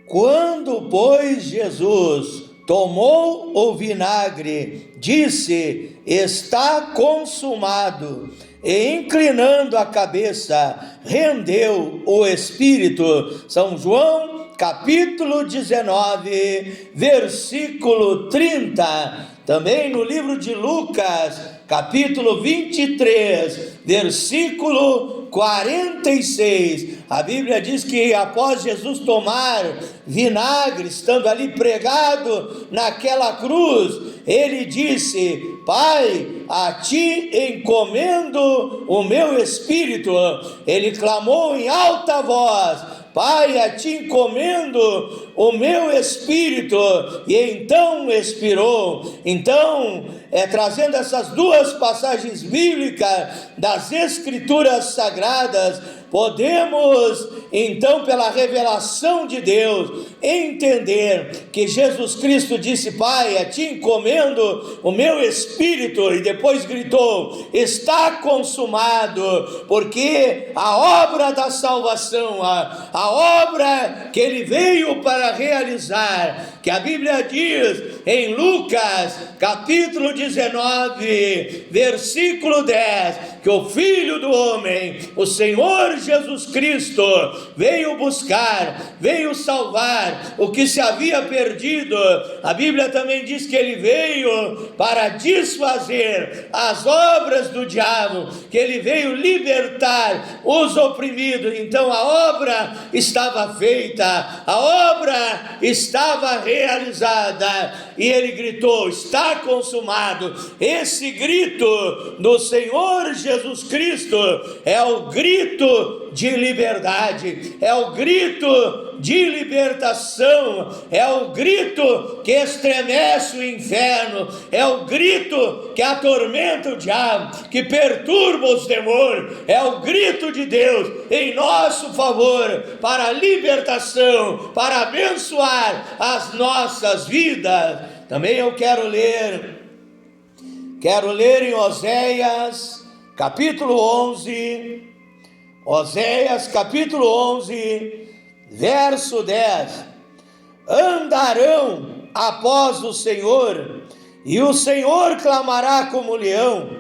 Quando, pois, Jesus tomou o vinagre, disse: está consumado. E inclinando a cabeça, rendeu o Espírito. São João, capítulo 19, versículo 30. Também no livro de Lucas, capítulo 23, versículo 46, a Bíblia diz que após Jesus tomar vinagre, estando ali pregado naquela cruz, ele disse: Pai, a ti encomendo o meu espírito. Ele clamou em alta voz: Pai, a ti encomendo o meu espírito, e então expirou. Então, trazendo essas duas passagens bíblicas das Escrituras Sagradas, podemos, então, pela revelação de Deus, entender que Jesus Cristo disse: Pai, a ti encomendo o meu espírito, e depois gritou: está consumado, porque a obra da salvação, a obra que ele veio para realizar, que a Bíblia diz em Lucas, capítulo 19, versículo 10, que o Filho do Homem, o Senhor Jesus Cristo, veio buscar, veio salvar o que se havia perdido. A Bíblia também diz que ele veio para desfazer as obras do diabo, que ele veio libertar os oprimidos. Então a obra estava feita, a obra estava realizada, e ele gritou: está consumado. Esse grito do Senhor Jesus Cristo é o grito de liberdade, é o grito de libertação, é o grito que estremece o inferno, é o grito que atormenta o diabo, que perturba os demônios, é o grito de Deus em nosso favor, para a libertação, para abençoar as nossas vidas. Também eu quero ler em Oséias, capítulo 11, Oséias, capítulo 11, verso 10. Andarão após o Senhor, e o Senhor clamará como leão,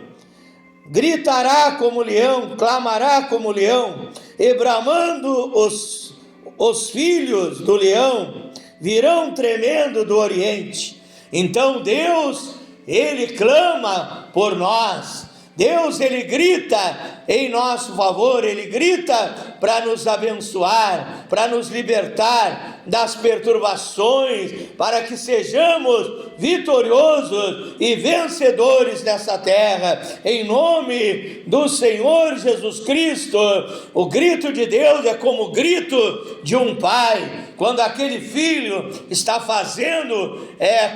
gritará como leão, clamará como leão, e bramando os filhos do leão virão tremendo do oriente. Então Deus, ele clama por nós. Deus, ele grita em nosso favor, ele grita para nos abençoar, para nos libertar das perturbações, para que sejamos vitoriosos e vencedores nessa terra, em nome do Senhor Jesus Cristo. O grito de Deus é como o grito de um pai, quando aquele filho está fazendo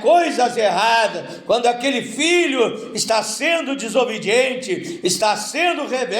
coisas erradas, quando aquele filho está sendo desobediente, está sendo rebelde,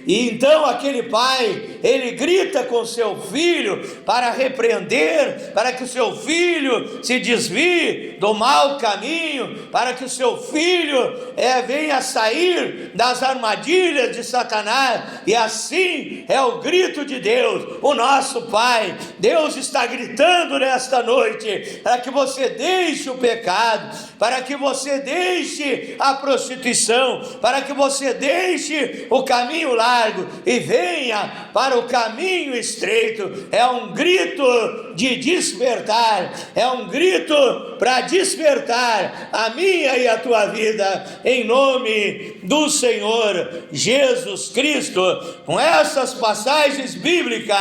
e então aquele pai, ele grita com seu filho para repreender, para que o seu filho se desvie do mau caminho, para que o seu filho venha sair das armadilhas de Satanás. E assim é o grito de Deus, o nosso Pai. Deus está gritando nesta noite para que você deixe o pecado, para que você deixe a prostituição, para que você deixe o caminho largo e venha para o caminho estreito. É um grito de despertar, é um grito para despertar a minha e a tua vida, em nome do Senhor Jesus Cristo. Com essas passagens bíblicas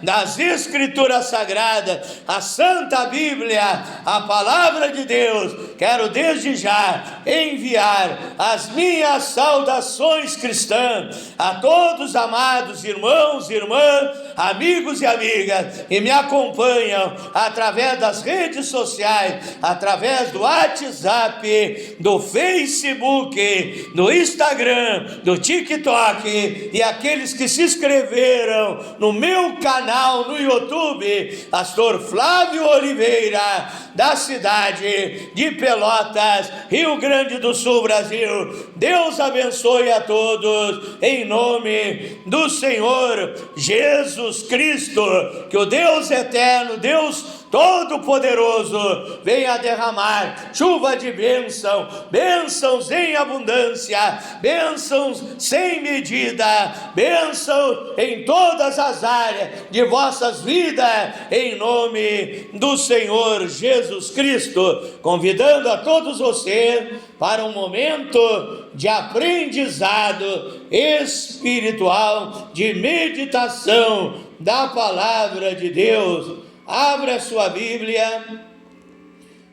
das Escrituras Sagradas, a Santa Bíblia, a Palavra de Deus, quero desde já enviar as minhas saudações cristãs a todos, amados irmãos e irmãs, amigos e amigas que me acompanham através das redes sociais, através do WhatsApp, do Facebook, do Instagram, do TikTok, e aqueles que se inscreveram no meu canal no YouTube, Pastor Flávio Oliveira, da cidade de Pelotas, Rio Grande do Sul, Brasil. Deus abençoe a todos, em nome do Senhor Jesus Jesus Cristo, que o Deus eterno, Deus Todo-Poderoso, venha derramar chuva de bênção, bênçãos em abundância, bênçãos sem medida, bênção em todas as áreas de vossas vidas, em nome do Senhor Jesus Cristo, convidando a todos vocês para um momento de aprendizado espiritual, de meditação da palavra de Deus. Abra sua Bíblia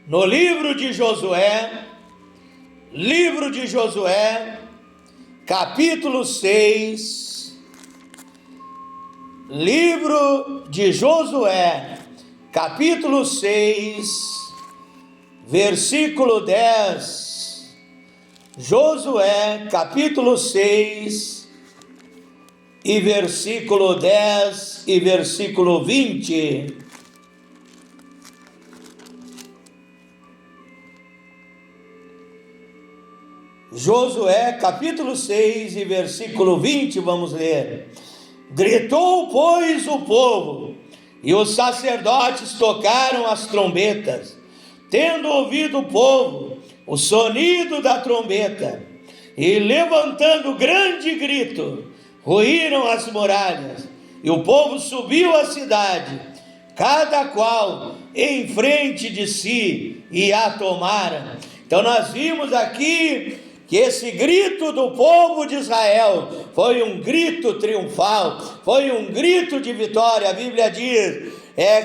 no livro de Josué, capítulo 6, livro de Josué, capítulo 6, versículo 10, Josué, capítulo 6, e versículo 10 e versículo 20. Josué, capítulo 6 e versículo 20, vamos ler. Gritou, pois, o povo, e os sacerdotes tocaram as trombetas. Tendo ouvido o povo o sonido da trombeta, e levantando grande grito, ruíram as muralhas, e o povo subiu à cidade, cada qual em frente de si, e a tomaram. Então nós vimos aqui que esse grito do povo de Israel foi um grito triunfal, foi um grito de vitória. A Bíblia diz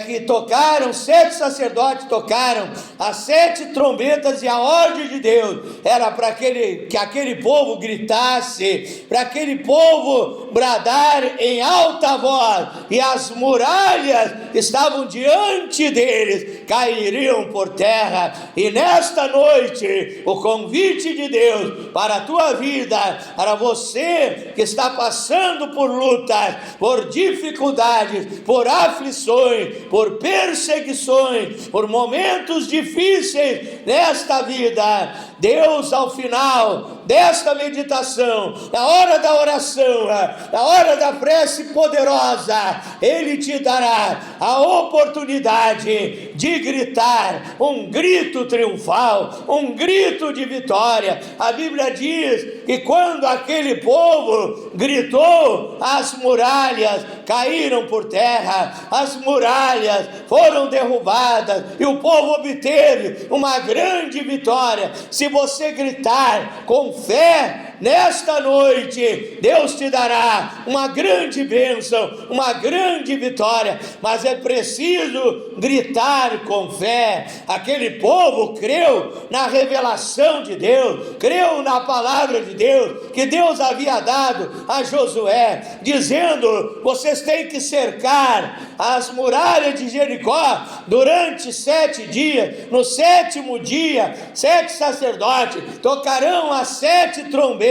que tocaram, 7 sacerdotes tocaram as 7 trombetas, e a ordem de Deus era para que aquele povo gritasse, para aquele povo bradar em alta voz, e as muralhas que estavam diante deles cairiam por terra. E nesta noite, o convite de Deus para a tua vida, para você que está passando por lutas, por dificuldades, por aflições, por perseguições, por momentos difíceis nesta vida, Deus, ao final desta meditação, na hora da oração, na hora da prece poderosa, Ele te dará a oportunidade de gritar um grito triunfal, um grito de vitória. A Bíblia diz que quando aquele povo gritou, as muralhas caíram por terra, as muralhas foram derrubadas, e o povo obteve uma grande vitória. Se você gritar com fé, nesta noite, Deus te dará uma grande bênção, uma grande vitória, mas é preciso gritar com fé. Aquele povo creu na revelação de Deus, creu na palavra de Deus, que Deus havia dado a Josué, dizendo: vocês têm que cercar as muralhas de Jericó durante 7 dias, no 7º dia, 7 sacerdotes tocarão as 7 trombetas,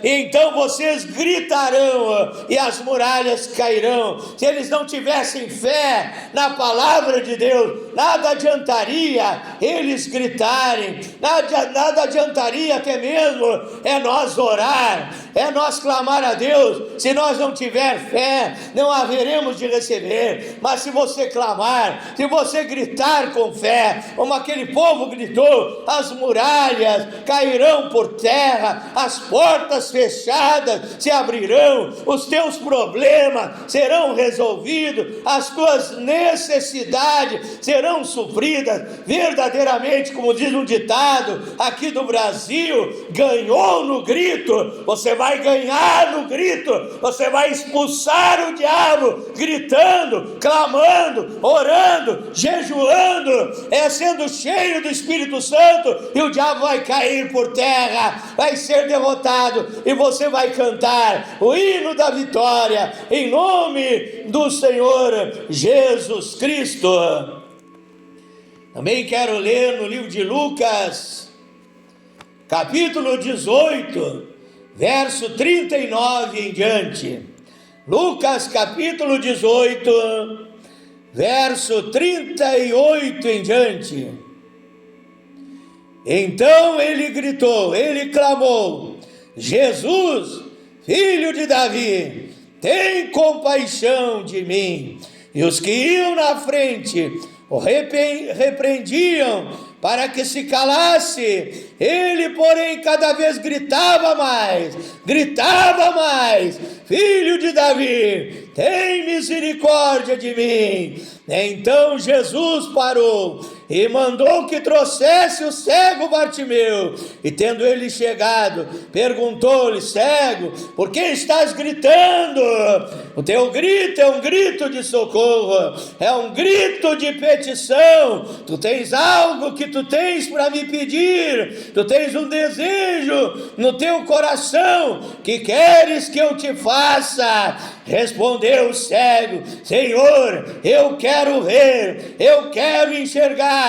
e então vocês gritarão e as muralhas cairão. Se eles não tivessem fé na palavra de Deus, nada adiantaria eles gritarem, nada adiantaria até mesmo nós orar, nós clamar a Deus. Se nós não tiver fé, não haveremos de receber. Mas se você clamar, se você gritar com fé, como aquele povo gritou, as muralhas cairão por terra, as portas fechadas se abrirão, os teus problemas serão resolvidos, as tuas necessidades serão supridas verdadeiramente. Como diz um ditado aqui do Brasil: ganhou no grito. Você vai ganhar no grito, você vai expulsar o diabo gritando, clamando, orando, jejuando, sendo cheio do Espírito Santo, e o diabo vai cair por terra, vai ser derrotado, e você vai cantar o hino da vitória em nome do Senhor Jesus Cristo. Também quero ler no livro de Lucas, capítulo 18, verso 39 em diante. Lucas, capítulo 18, verso 38 em diante. Então ele gritou, ele clamou: Jesus, filho de Davi, tem compaixão de mim. E os que iam na frente o repreendiam para que se calasse. Ele, porém, cada vez gritava mais: Filho de Davi, tem misericórdia de mim. Então Jesus parou e mandou que trouxesse o cego Bartimeu. E tendo ele chegado, perguntou-lhe: cego, por que estás gritando? O teu grito é um grito de socorro, é um grito de petição. Tu tens algo que tu tens para me pedir, tu tens um desejo no teu coração que queres que eu te faça. Respondeu o cego: Senhor, eu quero ver, eu quero enxergar.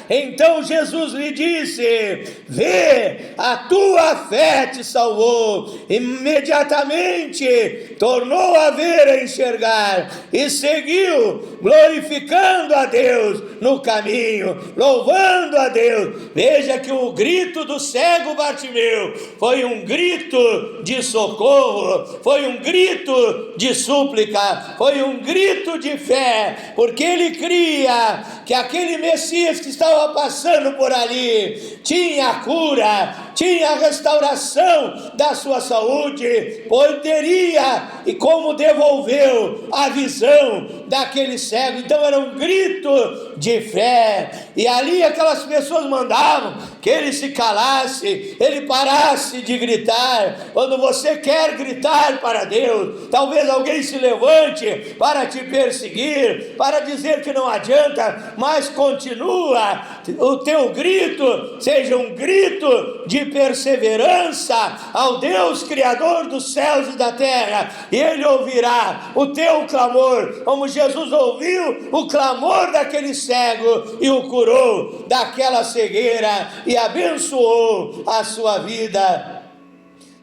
Então Jesus lhe disse: vê, a tua fé te salvou. Imediatamente tornou a ver, a enxergar, e seguiu glorificando a Deus no caminho, louvando a Deus. Veja que o grito do cego Bartimeu foi um grito de socorro, foi um grito de súplica, foi um grito de fé, porque ele cria que aquele Messias que estava passando por ali tinha cura, tinha restauração da sua saúde, poderia, e como devolveu a visão daquele cego. Então era um grito de fé, e ali aquelas pessoas mandavam que ele se calasse, ele parasse de gritar. Quando você quer gritar para Deus, talvez alguém se levante para te perseguir, para dizer que não adianta, mas continua. O teu grito seja um grito de perseverança ao Deus Criador dos céus e da terra, e Ele ouvirá o teu clamor, como Jesus ouviu o clamor daquele cego e o curou daquela cegueira e abençoou a sua vida.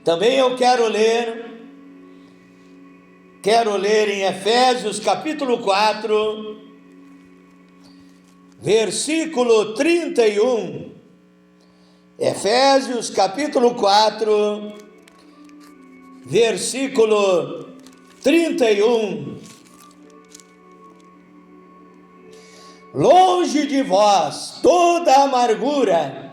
Também eu quero ler em Efésios capítulo 4, versículo 31. Efésios capítulo 4, versículo 31. Longe de vós toda amargura,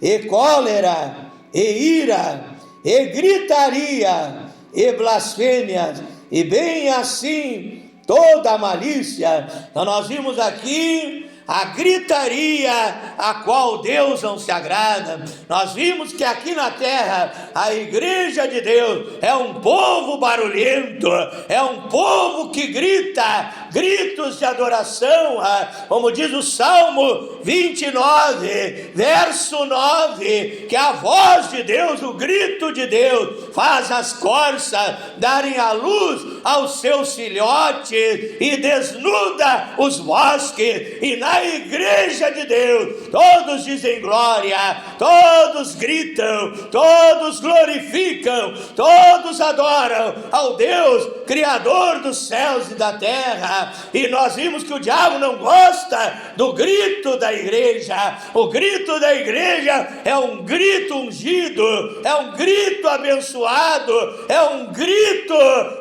e cólera, e ira, e gritaria, e blasfêmias, e bem assim toda malícia. Então nós vimos aqui a gritaria a qual Deus não se agrada. Nós vimos que aqui na terra a igreja de Deus é um povo barulhento, é um povo que grita gritos de adoração, como diz o Salmo 29, verso 9, que a voz de Deus, o grito de Deus, faz as corças darem a luz aos seus filhotes e desnuda os bosques. E na igreja de Deus todos dizem glória, todos gritam, todos glorificam, todos adoram ao Deus Criador dos céus e da terra. E nós vimos que o diabo não gosta do grito da igreja. O grito da igreja é um grito ungido, é um grito abençoado, é um grito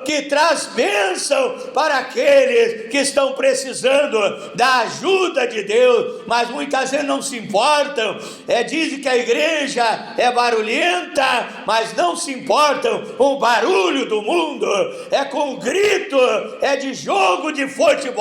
que traz bênção para aqueles que estão precisando da ajuda de Deus, mas muitas vezes não se importam. Dizem que a igreja é barulhenta, mas não se importam com o barulho do mundo. É com o grito, é de jogo de futebol,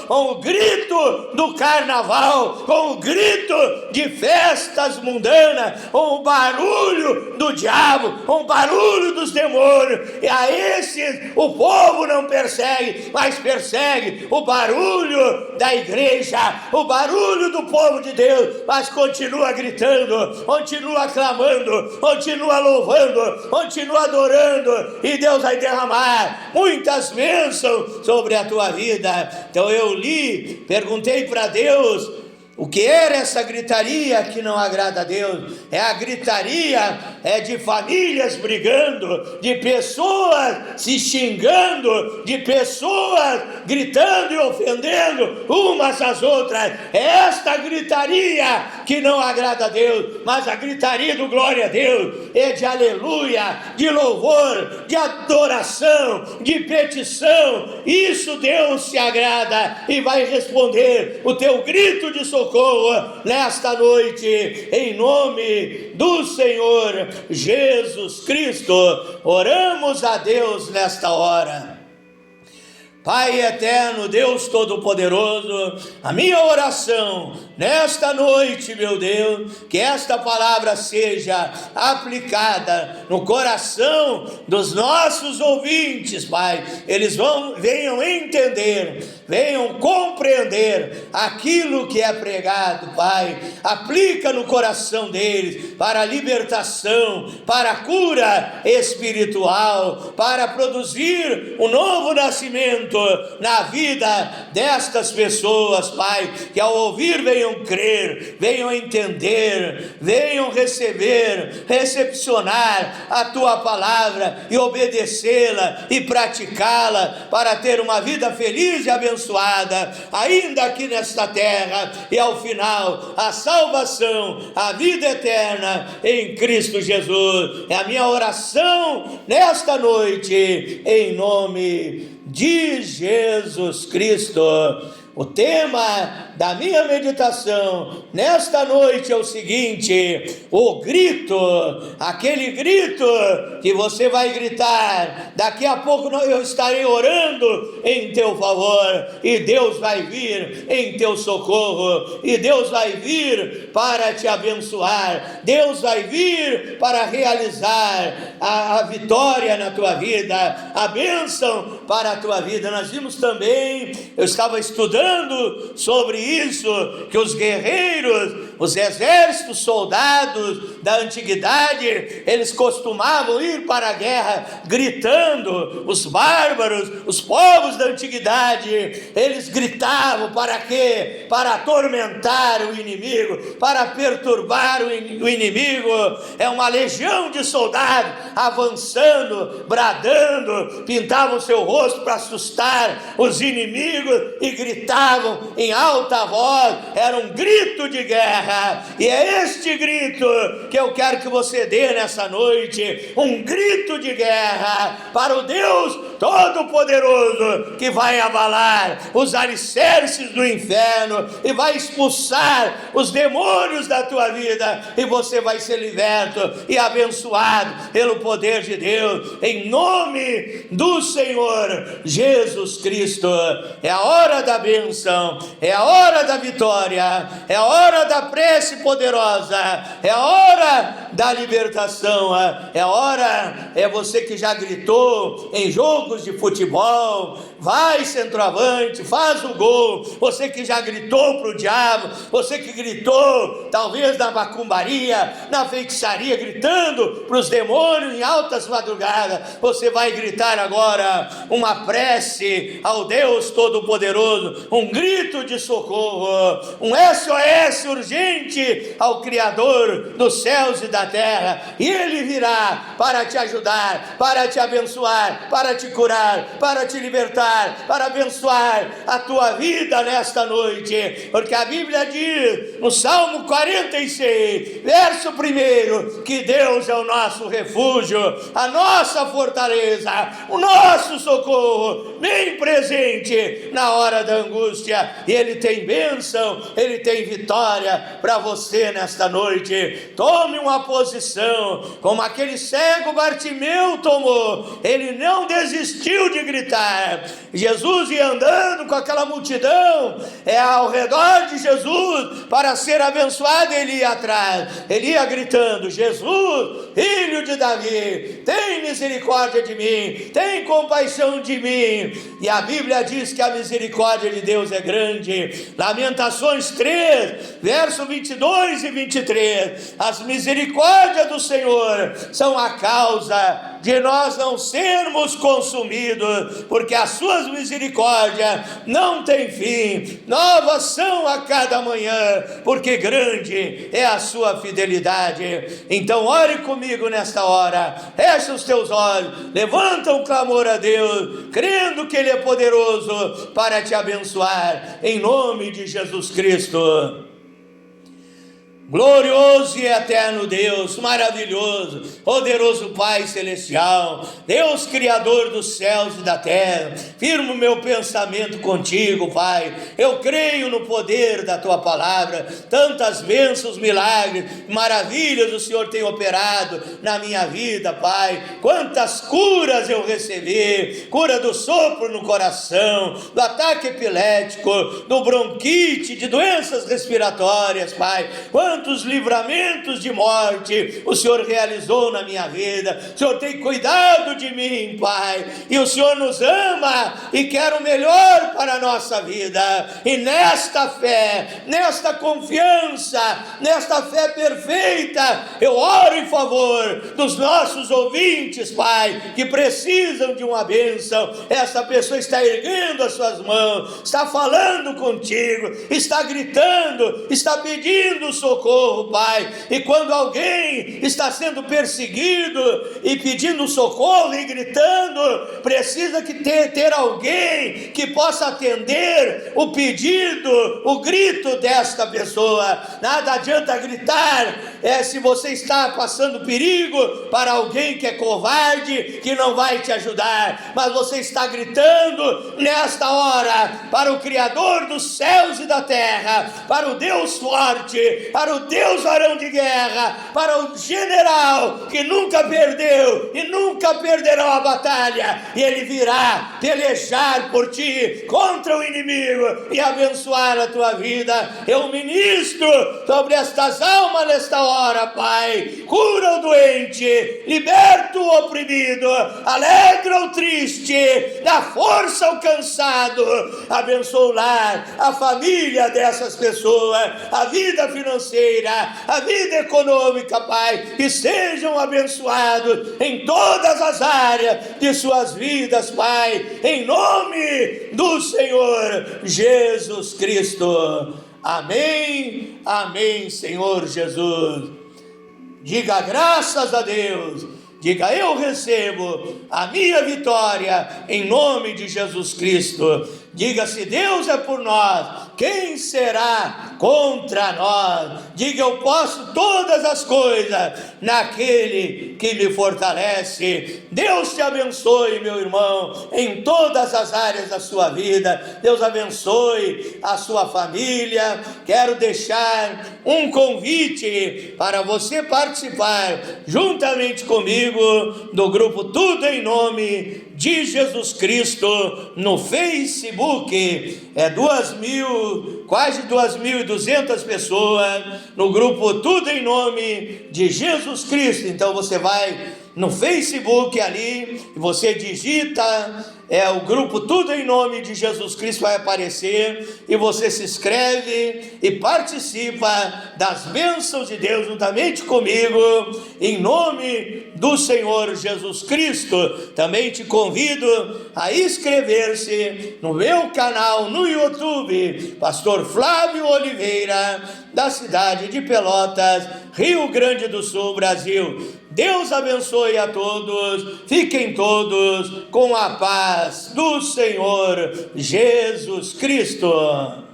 com o grito do carnaval, com o grito de festas mundanas, com o barulho do diabo, com o barulho dos demônios. E a esses o povo não persegue, mas persegue o barulho da igreja, o barulho do povo de Deus, mas continua gritando, continua clamando, continua louvando, continua adorando, e Deus vai derramar muitas bênçãos sobre a tua vida. Então eu perguntei para Deus O que era essa gritaria que não agrada a Deus? É a gritaria de famílias brigando, de pessoas se xingando, de pessoas gritando e ofendendo umas às outras. É esta gritaria que não agrada a Deus, mas a gritaria do glória a Deus é de aleluia, de louvor, de adoração, de petição. Isso Deus se agrada e vai responder o teu grito de socorro nesta noite, em nome do Senhor Jesus Cristo. Oramos a Deus nesta hora. Pai eterno, Deus Todo-Poderoso, a minha oração nesta noite, meu Deus, que esta palavra seja aplicada no coração dos nossos ouvintes, Pai. Eles venham entender, venham compreender aquilo que é pregado, Pai. Aplica no coração deles para a libertação, para a cura espiritual, para produzir um novo nascimento na vida destas pessoas, Pai, que ao ouvir venham crer, venham entender, venham recepcionar a Tua palavra e obedecê-la e praticá-la para ter uma vida feliz e abençoada, ainda aqui nesta terra, e ao final a salvação, a vida eterna em Cristo Jesus. É a minha oração nesta noite, em nome de Jesus Cristo. O tema da minha meditação nesta noite é o seguinte: o grito, aquele grito que você vai gritar. Daqui a pouco eu estarei orando em teu favor, e Deus vai vir em teu socorro, e Deus vai vir para te abençoar, Deus vai vir para realizar a vitória na tua vida, a bênção para a tua vida. Nós vimos também, eu estava estudando sobre isso, que os guerreiros, os exércitos, soldados da antiguidade, eles costumavam ir para a guerra gritando. Os bárbaros, os povos da antiguidade, eles gritavam para quê? Para atormentar o inimigo, para perturbar o inimigo. É uma legião de soldados avançando, bradando, pintavam seu rosto para assustar os inimigos e gritavam em alta voz. Era um grito de guerra, e é este grito que eu quero que você dê nessa noite, um grito de guerra para o Deus Todo-Poderoso, que vai abalar os alicerces do inferno e vai expulsar os demônios da tua vida, e você vai ser liberto e abençoado pelo poder de Deus, em nome do Senhor Jesus Cristo. É a hora da bênção, é a hora da vitória, é a hora da prece poderosa, é a hora da libertação, é a hora, é você que já gritou em jogos de futebol, vai centroavante, faz o gol, você que já gritou para o diabo, você que gritou talvez na macumbaria, na feitiçaria, gritando para os demônios em altas madrugadas, você vai gritar agora uma prece ao Deus Todo-Poderoso, um grito de socorro, um SOS urgente ao Criador dos céus e da terra, e Ele virá para te ajudar, para te abençoar, para te curar, para te libertar, para abençoar a tua vida nesta noite, porque a Bíblia diz no Salmo 46, verso 1, que Deus é o nosso refúgio, a nossa fortaleza, o nosso socorro, bem presente na hora da angústia, e Ele tem bênção, Ele tem vitória para você nesta noite. Tome uma posição, como aquele cego Bartimeu tomou. Ele não desistiu de gritar. Jesus ia andando com aquela multidão ao redor de Jesus para ser abençoado, ele ia atrás, ele ia gritando: Jesus, filho de Davi, tem misericórdia de mim, tem compaixão de mim. E a Bíblia diz que a misericórdia de Deus é grande. Lamentações 3, verso 22 e 23, as misericórdias do Senhor são a causa de nós não sermos consumidos, porque as suas misericórdias não têm fim, novas são a cada manhã, porque grande é a sua fidelidade. Então ore comigo nesta hora, fecha os teus olhos, levanta um clamor a Deus, crendo que Ele é poderoso para te abençoar, em nome de Jesus Cristo. Glorioso e eterno Deus, maravilhoso, poderoso Pai Celestial, Deus Criador dos céus e da terra, firmo meu pensamento contigo, Pai. Eu creio no poder da Tua palavra, tantas bênçãos, milagres, maravilhas o Senhor tem operado na minha vida, Pai. Quantas curas eu recebi, cura do sopro no coração, do ataque epilético, do bronquite, de doenças respiratórias, Pai. Quantos livramentos de morte o Senhor realizou na minha vida. O Senhor tem cuidado de mim, Pai, e o Senhor nos ama e quer o melhor para a nossa vida. E nesta fé, nesta confiança, nesta fé perfeita, eu oro em favor dos nossos ouvintes, Pai, que precisam de uma bênção. Essa pessoa está erguendo as suas mãos, está falando contigo, está gritando, está pedindo socorro, Pai. E quando alguém está sendo perseguido e pedindo socorro e gritando, precisa ter alguém que possa atender o pedido, o grito desta pessoa. Nada adianta gritar se você está passando perigo para alguém que é covarde, que não vai te ajudar, mas você está gritando nesta hora para o Criador dos céus e da terra, para o Deus forte, para o Deus varão de guerra, para o general que nunca perdeu e nunca perderá a batalha, e ele virá pelejar por ti contra o inimigo e abençoar a tua vida. Eu ministro sobre estas almas nesta hora, Pai. Cura o doente, liberta o oprimido, alegra o triste, dá força ao cansado, abençoa o lar, a família dessas pessoas, a vida financeira, a vida econômica, Pai, e sejam abençoados em todas as áreas de suas vidas, Pai, em nome do Senhor Jesus Cristo. Amém, amém, Senhor Jesus. Diga graças a Deus, diga eu recebo a minha vitória em nome de Jesus Cristo. Diga, se Deus é por nós, quem será contra nós? Diga, eu posso todas as coisas naquele que me fortalece. Deus te abençoe, meu irmão, em todas as áreas da sua vida. Deus abençoe a sua família. Quero deixar um convite para você participar juntamente comigo do grupo Tudo em Nome de Jesus Cristo no Facebook. É quase 2.200 pessoas no grupo Tudo em Nome de Jesus Cristo. Então você vai no Facebook ali, você digita o grupo Tudo em Nome de Jesus Cristo, vai aparecer, e você se inscreve e participa das bênçãos de Deus juntamente comigo, em nome do Senhor Jesus Cristo. Também te convido a inscrever-se no meu canal no YouTube, Pastor Flávio Oliveira, da cidade de Pelotas, Rio Grande do Sul, Brasil. Deus abençoe a todos, fiquem todos com a paz do Senhor Jesus Cristo.